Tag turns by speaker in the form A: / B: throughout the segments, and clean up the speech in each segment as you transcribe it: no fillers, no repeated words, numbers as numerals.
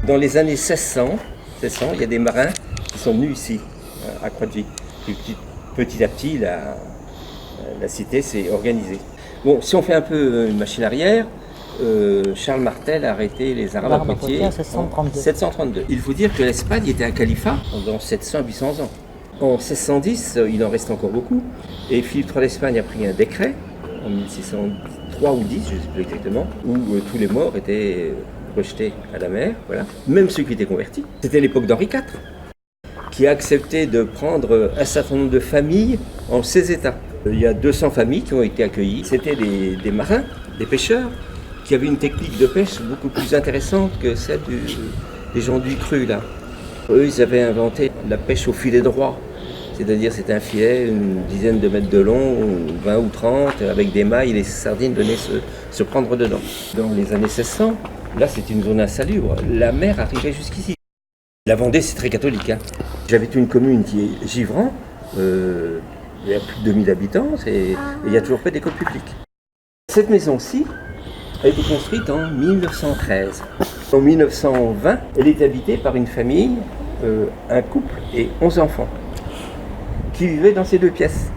A: Dans les années 1600, il y a des marins qui sont venus ici, à Croix-de-Vie. Et petit à petit, la cité s'est organisée. Bon, si on fait un peu une machine arrière, Charles Martel a arrêté les Arabes à Poitiers en 732. Il faut dire que l'Espagne était un califat pendant 700-800 ans. En 1610, il en reste encore beaucoup, et Philippe III d'Espagne a pris un décret, en 1603 ou 10, je ne sais plus exactement, où tous les morts étaient rejetés à la mer, voilà. Même ceux qui étaient convertis. C'était l'époque d'Henri IV, qui a accepté de prendre un certain nombre de familles en ses États. Il y a 200 familles qui ont été accueillies. C'était des marins, des pêcheurs, qui avaient une technique de pêche beaucoup plus intéressante que celle des gens du cru, là. Eux, ils avaient inventé la pêche au filet droit. C'est-à-dire, c'était un filet, une dizaine de mètres de long, 20 ou 30, avec des mailles, et les sardines venaient se prendre dedans. Dans les années 1600, là, c'était une zone insalubre. La mer arrivait jusqu'ici. La Vendée, c'est très catholique. Hein. J'habite une commune qui est Givran. Il y a plus de 2000 habitants et il n'y a toujours pas d'école publique. Cette maison-ci a été construite en 1913. En 1920, elle est habitée par une famille, un couple et 11 enfants, qui vivaient dans ces 2 pièces.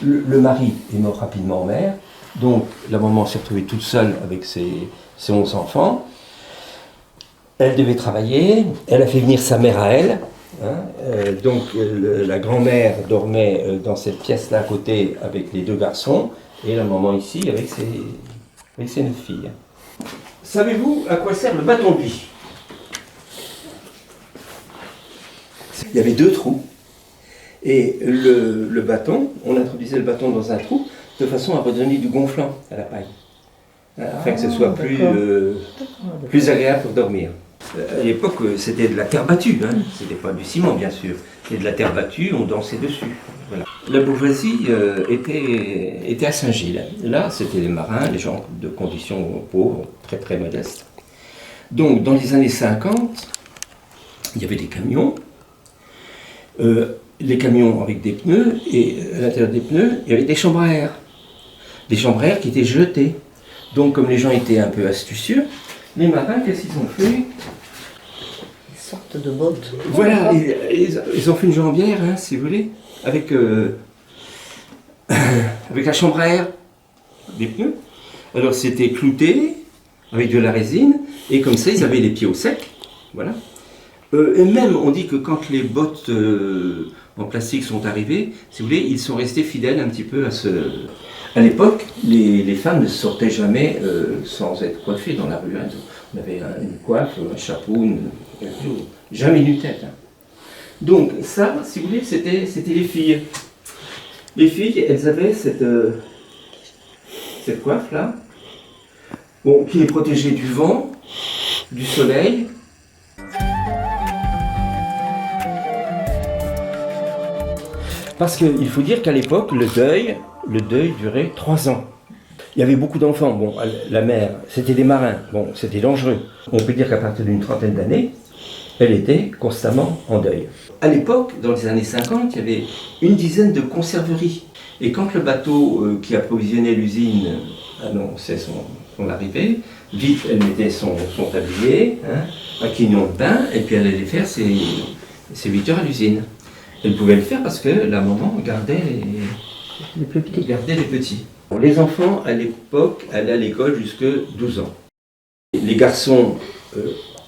A: Le mari est mort rapidement en mer, donc la maman s'est retrouvée toute seule avec ses 11 enfants. Elle devait travailler, elle a fait venir sa mère à elle, hein, donc la grand-mère dormait dans cette pièce-là à côté avec les 2 garçons, et la maman ici avec ses 9 filles. Savez-vous à quoi sert le bâton de vie? Il y avait 2 trous. Et le bâton, on introduisait le bâton dans un trou de façon à redonner du gonflant à la paille, afin que ce soit plus agréable pour dormir. À l'époque, c'était de la terre battue, hein. C'était pas du ciment bien sûr, c'était de la terre battue, on dansait dessus. Voilà. La bourgeoisie était à Saint-Gilles. Là, c'était les marins, les gens de conditions pauvres, très très modestes. Donc, dans les années 50, il y avait des camions. Les camions avec des pneus, et à l'intérieur des pneus, il y avait des chambres à air. Des chambres à air qui étaient jetées. Donc, comme les gens étaient un peu astucieux, les marins, qu'est-ce qu'ils ont fait?
B: Une sorte de botte.
A: Voilà, ils ont fait une jambière, hein, si vous voulez, avec la chambre à air des pneus. Alors, c'était clouté avec de la résine, et comme ça, ils avaient les pieds au sec. Voilà. Et même, on dit que quand les bottes en plastique sont arrivées, si vous voulez, ils sont restés fidèles un petit peu à ce... À l'époque, les femmes ne sortaient jamais sans être coiffées dans la rue. Hein. On avait une coiffe, un chapeau, jamais une tête. Hein. Donc ça, si vous voulez, c'était les filles. Les filles, elles avaient cette coiffe-là, bon, qui les protégeait du vent, du soleil. Parce qu'il faut dire qu'à l'époque, le deuil durait 3 ans. Il y avait beaucoup d'enfants. Bon, la mère, c'était des marins. Bon, c'était dangereux. On peut dire qu'à partir d'une trentaine d'années, elle était constamment en deuil. À l'époque, dans les années 50, il y avait une dizaine de conserveries. Et quand le bateau qui approvisionnait l'usine annonçait son arrivée, vite, elle mettait son tablier, hein, un quignon de bain, et puis elle allait faire ses 8 heures à l'usine. Elle pouvait le faire parce que la maman gardait les petits. Les enfants, à l'époque, allaient à l'école jusqu'à 12 ans. Les garçons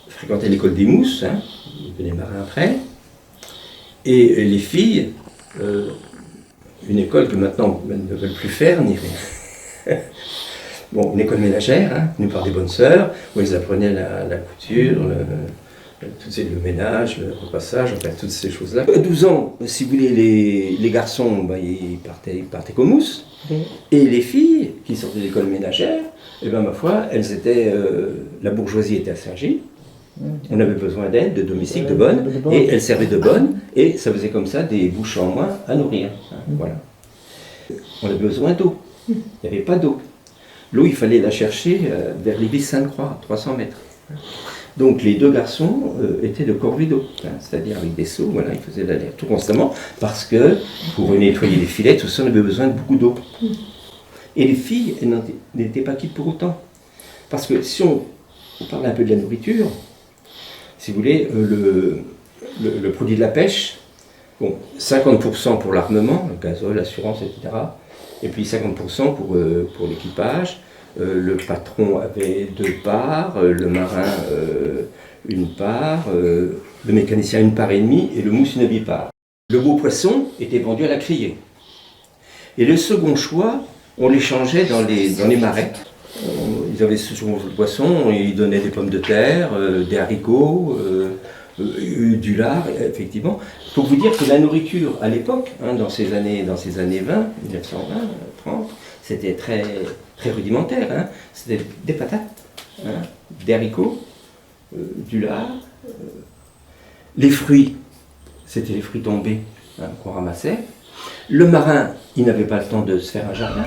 A: fréquentaient l'école des mousses, hein, les marins après, et les filles, une école que maintenant elles ne veulent plus faire, ni rien. Bon, une école ménagère, hein, tenue par des bonnes sœurs, où elles apprenaient la couture, le ménage, le repassage, enfin toutes ces choses-là. À 12 ans, si vous voulez, les garçons, ben, ils partaient qu'aux mousses. Oui. Et les filles, qui sortaient de l'école ménagère, eh ben, ma foi, elles étaient, la bourgeoisie était à Saint-Gilles. On avait besoin d'aide, de domestiques, de bonnes, et elles servaient de bonnes, et ça faisait comme ça des bouches en moins à nourrir. Hein, voilà. On avait besoin d'eau. Il n'y avait pas d'eau. L'eau, il fallait la chercher vers l'église Sainte-Croix, 300 mètres. Donc les deux garçons étaient de corridos, c'est-à-dire avec des seaux, voilà, ils faisaient l'aller-retour constamment, parce que pour nettoyer les filets, tout ça, on avait besoin de beaucoup d'eau. Et les filles, elles n'étaient pas quittes pour autant. Parce que si on parle un peu de la nourriture, si vous voulez, le produit de la pêche, bon, 50% pour l'armement, le gazole, l'assurance, etc. Et puis 50% pour l'équipage. Le patron avait 2 parts, le marin 1 part, le mécanicien 1,5 part et le mousse 1 demi-part. Le beau poisson était vendu à la criée. Et le second choix, on l'échangeait dans les marais. Ils avaient ce second poisson, ils donnaient des pommes de terre, des haricots, du lard, effectivement. Pour vous dire que la nourriture, à l'époque, dans ces années 20, 1920, 30, c'était très rudimentaire. C'était des patates, des haricots, du lard. Les fruits, c'était les fruits tombés qu'on ramassait. Le marin, il n'avait pas le temps de se faire un jardin.